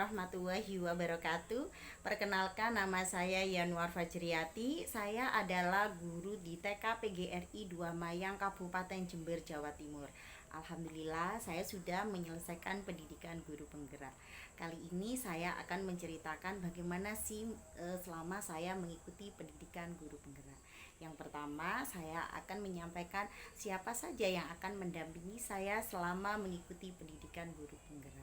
warahmatullahi wabarakatuh. Perkenalkan, nama saya Yanwar Fajriati. Saya adalah guru di TK PGRI 2 Mayang, Kabupaten Jember, Jawa Timur. Alhamdulillah, saya sudah menyelesaikan pendidikan guru penggerak. Kali ini saya akan menceritakan bagaimana sih selama saya mengikuti pendidikan guru penggerak. Yang pertama, saya akan menyampaikan siapa saja yang akan mendampingi saya selama mengikuti pendidikan guru penggerak.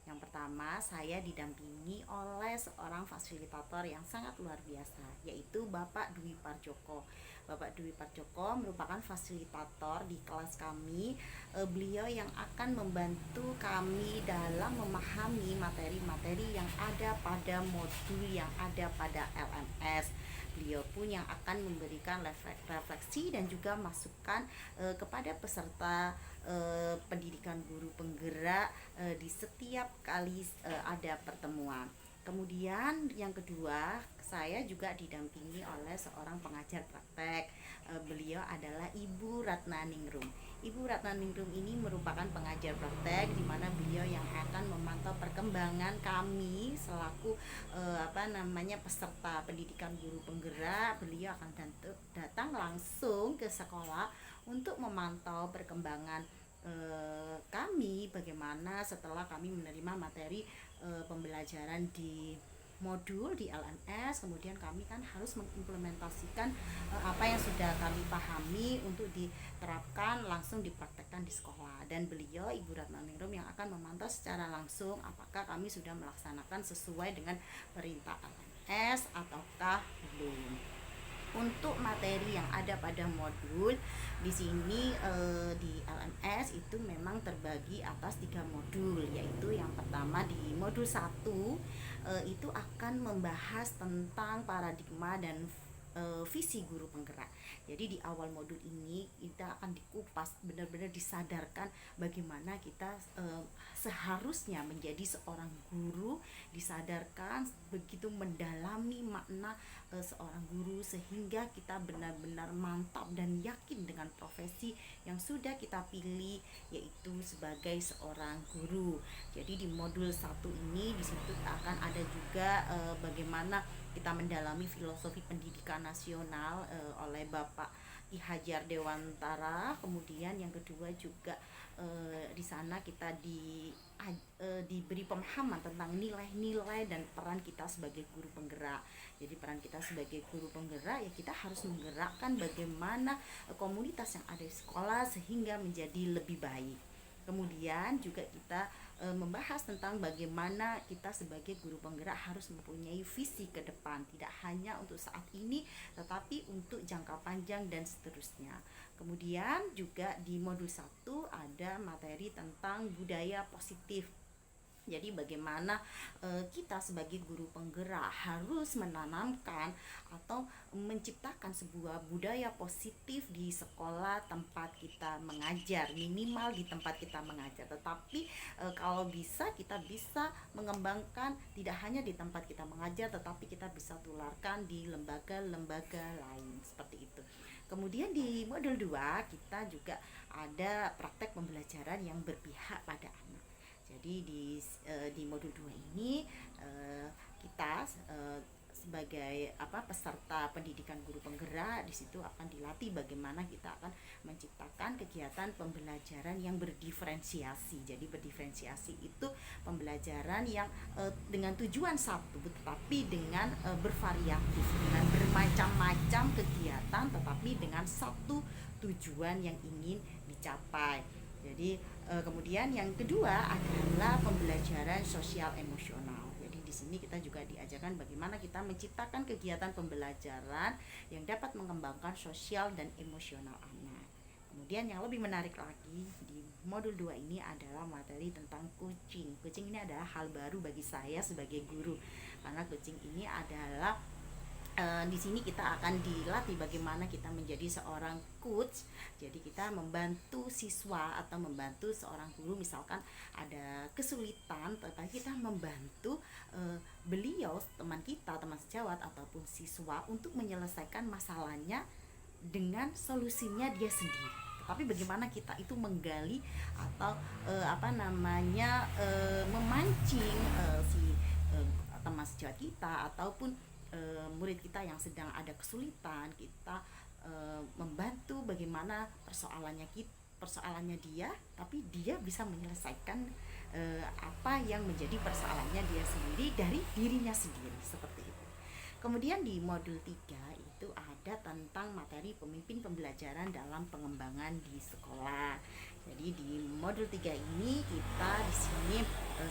Yang pertama, saya didampingi oleh seorang fasilitator yang sangat luar biasa, yaitu Bapak Dwi Parjoko. Bapak Dwi Parjoko merupakan fasilitator di kelas kami. Beliau yang akan membantu kami dalam memahami materi-materi yang ada pada modul yang ada pada LMS. Beliau pun yang akan memberikan refleksi dan juga masukan kepada peserta pendidikan guru penggerak di setiap kali ada pertemuan. Kemudian yang kedua, saya juga didampingi oleh seorang pengajar praktek. Beliau adalah Ibu Ratna Ningrum. Ibu Ratna Ningrum ini merupakan pengajar praktek di mana beliau yang akan memantau perkembangan kami selaku peserta pendidikan guru penggerak. Beliau akan datang langsung ke sekolah untuk memantau perkembangan kami, bagaimana setelah kami menerima materi pembelajaran di modul di LMS. Kemudian kami kan harus mengimplementasikan apa yang sudah kami pahami untuk diterapkan langsung dipraktekkan di sekolah. Dan beliau, Ibu Ratna Ningrum, yang akan memantau secara langsung apakah kami sudah melaksanakan sesuai dengan perintah LMS ataukah belum. Untuk materi yang ada pada modul di sini di LMS itu memang terbagi atas 3 modul, yaitu yang pertama di modul 1 itu akan membahas tentang paradigma dan visi guru penggerak. Jadi di awal modul ini kita akan dikupas, benar-benar disadarkan bagaimana kita seharusnya menjadi seorang guru, disadarkan begitu mendalami makna seorang guru sehingga kita benar-benar mantap dan yakin dengan profesi yang sudah kita pilih, yaitu sebagai seorang guru. Jadi di modul 1 ini di situ akan ada juga bagaimana kita mendalami filosofi pendidikan nasional oleh Bapak I Hajar Dewantara. Kemudian yang kedua juga di sana kita diberi pemahaman tentang nilai-nilai dan peran kita sebagai guru penggerak. Jadi peran kita sebagai guru penggerak ya kita harus menggerakkan bagaimana komunitas yang ada di sekolah sehingga menjadi lebih baik. Kemudian juga kita membahas tentang bagaimana kita sebagai guru penggerak harus mempunyai visi ke depan, tidak hanya untuk saat ini tetapi untuk jangka panjang dan seterusnya. Kemudian juga di modul 1 ada materi tentang budaya positif. Jadi bagaimana kita sebagai guru penggerak harus menanamkan atau menciptakan sebuah budaya positif di sekolah tempat kita mengajar, minimal di tempat kita mengajar. Tetapi kalau bisa kita bisa mengembangkan tidak hanya di tempat kita mengajar, tetapi kita bisa tularkan di lembaga-lembaga lain seperti itu. Kemudian di modul 2 kita juga ada praktek pembelajaran yang berpihak pada anak. Jadi di modul 2 ini kita sebagai peserta pendidikan guru penggerak di situ akan dilatih bagaimana kita akan menciptakan kegiatan pembelajaran yang berdiferensiasi. Jadi berdiferensiasi itu pembelajaran yang dengan tujuan satu tetapi dengan bervariatif, dengan bermacam-macam kegiatan tetapi dengan satu tujuan yang ingin dicapai. Jadi kemudian yang kedua adalah pembelajaran sosial emosional. Jadi di sini kita juga diajarkan bagaimana kita menciptakan kegiatan pembelajaran yang dapat mengembangkan sosial dan emosional anak. Kemudian yang lebih menarik lagi di modul 2 ini adalah materi tentang coaching. Coaching ini adalah hal baru bagi saya sebagai guru karena coaching ini adalah di sini kita akan dilatih bagaimana kita menjadi seorang coach. Jadi kita membantu siswa atau membantu seorang guru, misalkan ada kesulitan, tetapi kita membantu beliau, teman kita, teman sejawat ataupun siswa untuk menyelesaikan masalahnya dengan solusinya dia sendiri. tapi bagaimana kita itu menggali atau memancing si teman sejawat kita ataupun murid kita yang sedang ada kesulitan, kita membantu bagaimana persoalannya dia, tapi dia bisa menyelesaikan apa yang menjadi persoalannya dia sendiri dari dirinya sendiri, seperti itu. Kemudian di modul 3 itu ada tentang materi pemimpin pembelajaran dalam pengembangan di sekolah. Jadi di modul 3 ini kita di sini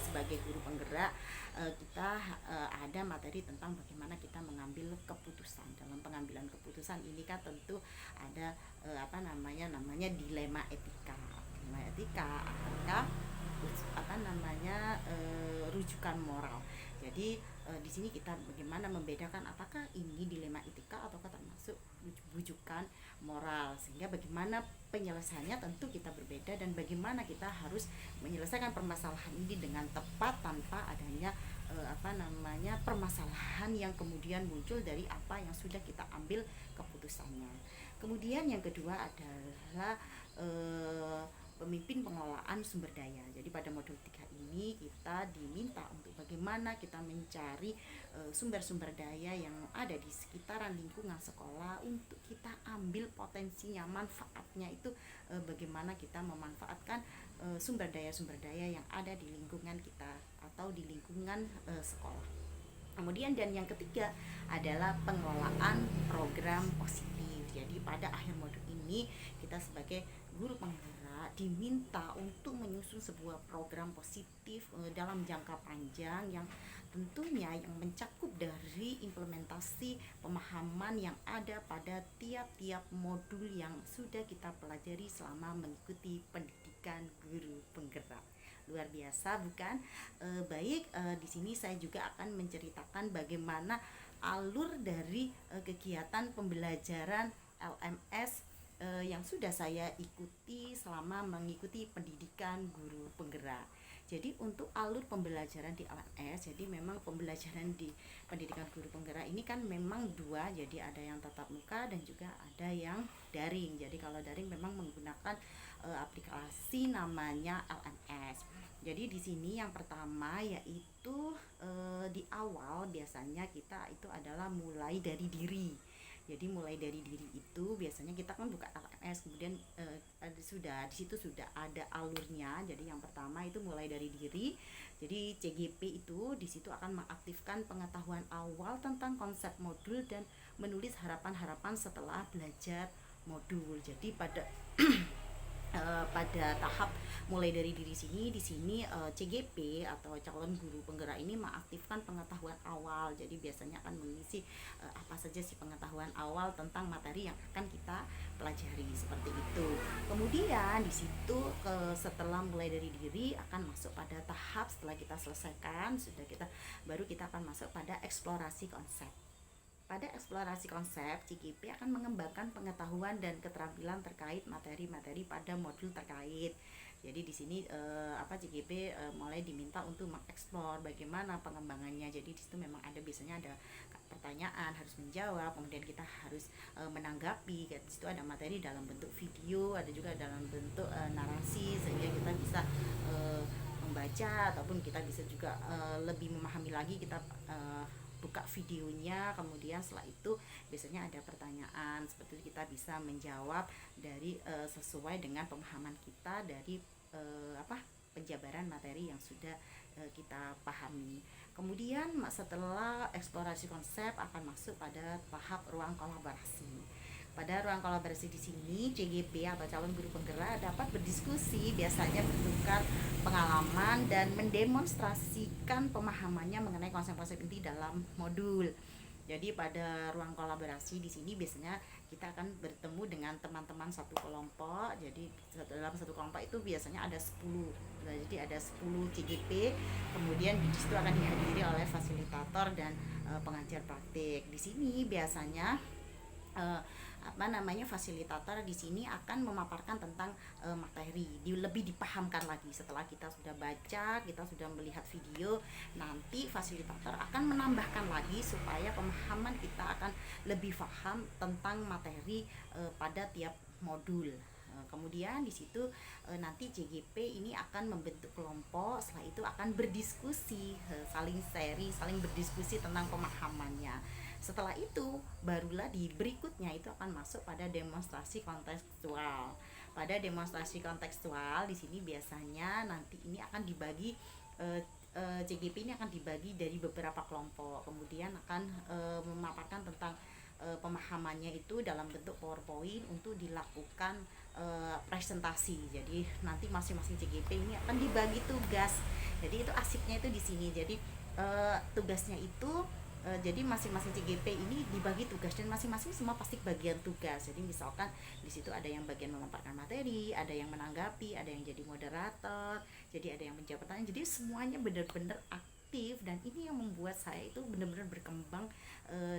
sebagai guru penggerak kita ada materi tentang bagaimana kita mengambil keputusan. Dalam pengambilan keputusan ini kan tentu ada namanya dilema etika. Dilema etika apakah rujukan moral. Jadi di sini kita bagaimana membedakan apakah ini dilema etika atau termasuk rujukan moral, sehingga bagaimana penyelesaiannya tentu kita berbeda, dan bagaimana kita harus menyelesaikan permasalahan ini dengan tepat tanpa adanya permasalahan yang kemudian muncul dari apa yang sudah kita ambil keputusannya. Kemudian yang kedua adalah pemimpin pengelolaan sumber daya. Jadi pada modul 3 ini kita diminta untuk bagaimana kita mencari sumber-sumber daya yang ada di sekitaran lingkungan sekolah untuk kita ambil potensinya, manfaatnya itu bagaimana kita memanfaatkan sumber daya yang ada di lingkungan kita atau di lingkungan sekolah. Kemudian dan yang ketiga adalah pengelolaan program positif. Jadi pada akhir modul ini kita sebagai guru penggerak diminta untuk menyusun sebuah program positif dalam jangka panjang yang tentunya yang mencakup dari implementasi pemahaman yang ada pada tiap-tiap modul yang sudah kita pelajari selama mengikuti pendidikan guru penggerak. Luar biasa bukan? Di sini saya juga akan menceritakan bagaimana alur dari kegiatan pembelajaran LMS yang sudah saya ikuti selama mengikuti pendidikan guru penggerak. Jadi untuk alur pembelajaran di LMS, jadi memang pembelajaran di pendidikan guru penggerak ini kan memang dua, jadi ada yang tatap muka dan juga ada yang daring. Jadi kalau daring memang menggunakan aplikasi namanya LMS. Jadi di sini yang pertama yaitu di awal biasanya kita itu adalah mulai dari diri. Jadi mulai dari diri itu biasanya kita kan buka LMS, kemudian di situ sudah ada alurnya. Jadi yang pertama itu mulai dari diri. Jadi CGP itu di situ akan mengaktifkan pengetahuan awal tentang konsep modul dan menulis harapan-harapan setelah belajar modul. Jadi pada pada tahap mulai dari diri di sini CGP atau calon guru penggerak ini mengaktifkan pengetahuan awal. Jadi biasanya akan mengisi apa saja sih pengetahuan awal tentang materi yang akan kita pelajari, seperti itu. Kemudian di situ setelah mulai dari diri akan masuk pada tahap setelah kita selesaikan baru kita akan masuk pada eksplorasi konsep. Pada eksplorasi konsep, CGP akan mengembangkan pengetahuan dan keterampilan terkait materi-materi pada modul terkait. Jadi di sini CGP mulai diminta untuk mengeksplor bagaimana pengembangannya. Jadi di situ memang biasanya ada pertanyaan harus menjawab, kemudian kita harus menanggapi. Di situ ada materi dalam bentuk video, ada juga dalam bentuk narasi, sehingga kita bisa membaca ataupun kita bisa juga lebih memahami lagi. Kita buka videonya, kemudian setelah itu biasanya ada pertanyaan, seperti itu kita bisa menjawab dari sesuai dengan pemahaman kita dari penjabaran materi yang sudah kita pahami. Kemudian setelah eksplorasi konsep akan masuk pada tahap ruang kolaborasi. Pada ruang kolaborasi di sini CGP atau calon guru penggerak dapat berdiskusi, biasanya bertukar pengalaman dan mendemonstrasikan pemahamannya mengenai konsep-konsep inti dalam modul. Jadi pada ruang kolaborasi di sini biasanya kita akan bertemu dengan teman-teman satu kelompok. Jadi dalam satu kelompok itu biasanya ada 10. Jadi ada 10 CGP. Kemudian di situ akan dihadiri oleh fasilitator dan pengajar praktik. Di sini biasanya fasilitator di sini akan memaparkan tentang materi, lebih dipahamkan lagi. Setelah kita sudah baca, kita sudah melihat video, nanti fasilitator akan menambahkan lagi supaya pemahaman kita akan lebih paham tentang materi pada tiap modul. Kemudian di situ nanti JGP ini akan membentuk kelompok, setelah itu akan berdiskusi, saling sharing, saling berdiskusi tentang pemahamannya. Setelah itu barulah di berikutnya itu akan masuk pada demonstrasi kontekstual. Pada demonstrasi kontekstual di sini biasanya nanti ini akan dibagi CGP ini akan dibagi dari beberapa kelompok, kemudian akan memaparkan tentang pemahamannya itu dalam bentuk PowerPoint untuk dilakukan presentasi. Jadi nanti masing-masing CGP ini akan dibagi tugas. Jadi itu asiknya itu di sini. Jadi tugasnya itu jadi masing-masing CGP ini dibagi tugas dan masing-masing semua pasti bagian tugas. Jadi misalkan di situ ada yang bagian memaparkan materi, ada yang menanggapi, ada yang jadi moderator, jadi ada yang menjawab pertanyaan. Jadi semuanya benar-benar aktif dan ini yang membuat saya itu benar-benar berkembang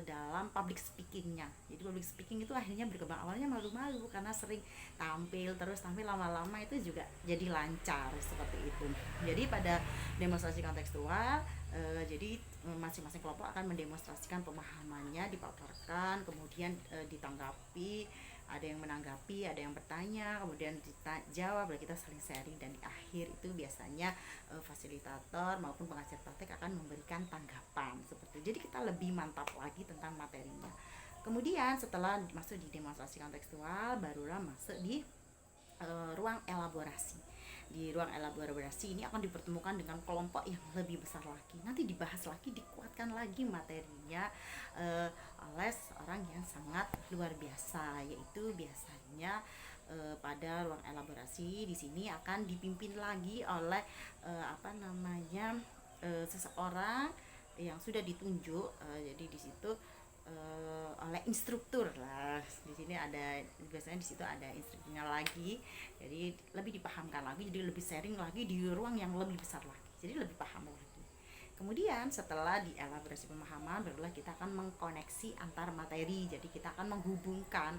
dalam public speakingnya. Jadi public speaking itu akhirnya berkembang. Awalnya malu-malu karena sering tampil terus, tapi lama-lama itu juga jadi lancar seperti itu. Jadi pada demonstrasi kontekstual jadi masing-masing kelompok akan mendemonstrasikan pemahamannya, dipaparkan, kemudian ditanggapi, ada yang menanggapi, ada yang bertanya, kemudian dijawab, kita saling sharing, dan di akhir itu biasanya fasilitator maupun pengajar praktek akan memberikan tanggapan seperti itu. Jadi kita lebih mantap lagi tentang materinya. Kemudian setelah masuk di demonstrasi kontekstual, barulah masuk di ruang elaborasi. Di ruang elaborasi ini akan dipertemukan dengan kelompok yang lebih besar lagi. Nanti dibahas lagi, dikuatkan lagi materinya oleh seorang yang sangat luar biasa, yaitu biasanya pada ruang elaborasi di sini akan dipimpin lagi oleh seseorang yang sudah ditunjuk. Jadi di situ oleh instruktur lah. Di sini ada, biasanya di situ ada instrukturnya lagi, jadi lebih dipahamkan lagi, jadi lebih sharing lagi di ruang yang lebih besar lagi, jadi lebih paham lagi. Kemudian setelah di elaborasi pemahaman, barulah kita akan mengkoneksi antar materi. Jadi kita akan menghubungkan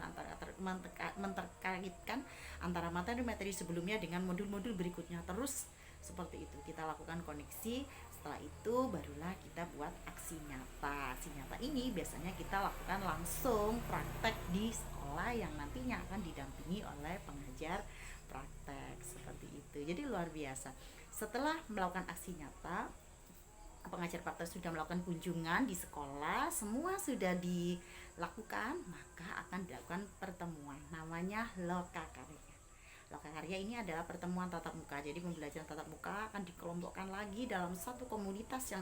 menterkaitkan antara materi-materi sebelumnya dengan modul-modul berikutnya, terus seperti itu kita lakukan koneksi. Setelah itu barulah kita buat aksi nyata. Aksi nyata ini biasanya kita lakukan langsung praktek di sekolah yang nantinya akan didampingi oleh pengajar praktek seperti itu. Jadi luar biasa. Setelah melakukan aksi nyata, pengajar praktek sudah melakukan kunjungan di sekolah, semua sudah dilakukan, maka akan dilakukan pertemuan, namanya lokakarya. Lokakarya ini adalah pertemuan tatap muka. Jadi pembelajaran tatap muka akan dikelompokkan lagi dalam satu komunitas yang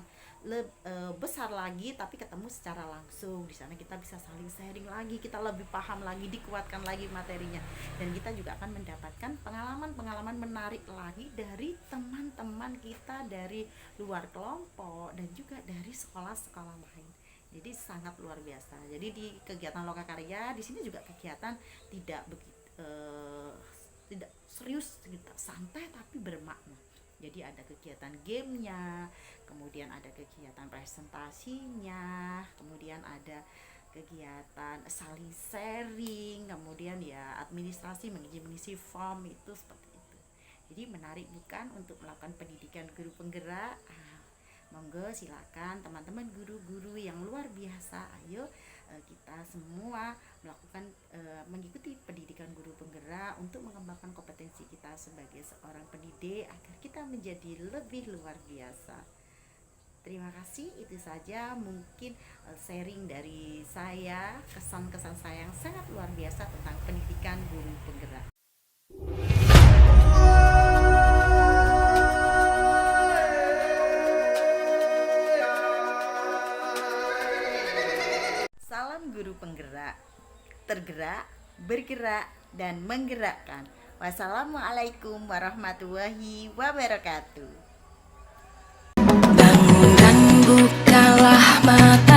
besar lagi, tapi ketemu secara langsung. Di sana kita bisa saling sharing lagi, kita lebih paham lagi, dikuatkan lagi materinya, dan kita juga akan mendapatkan pengalaman menarik lagi dari teman-teman kita dari luar kelompok dan juga dari sekolah-sekolah lain. Jadi sangat luar biasa. Jadi di kegiatan lokakarya di sini juga kegiatan tidak serius, kita santai tapi bermakna. Jadi ada kegiatan gamenya, kemudian ada kegiatan presentasinya, kemudian ada kegiatan saling sharing, kemudian ya administrasi mengisi form itu seperti itu. Jadi menarik bukan untuk melakukan pendidikan guru penggerak? Monggo silakan teman-teman guru-guru yang luar biasa, ayo kita semua melakukan mengikuti pendidikan guru penggerak untuk mengembangkan kompetensi kita sebagai seorang pendidik agar kita menjadi lebih luar biasa. Terima kasih, itu saja mungkin sharing dari saya, kesan-kesan saya yang sangat luar biasa tentang pendidikan guru penggerak. Salam guru penggerak, tergerak, bergerak, dan menggerakkan. Wassalamualaikum warahmatullahi wabarakatuh. Bangun dan bukalah mata.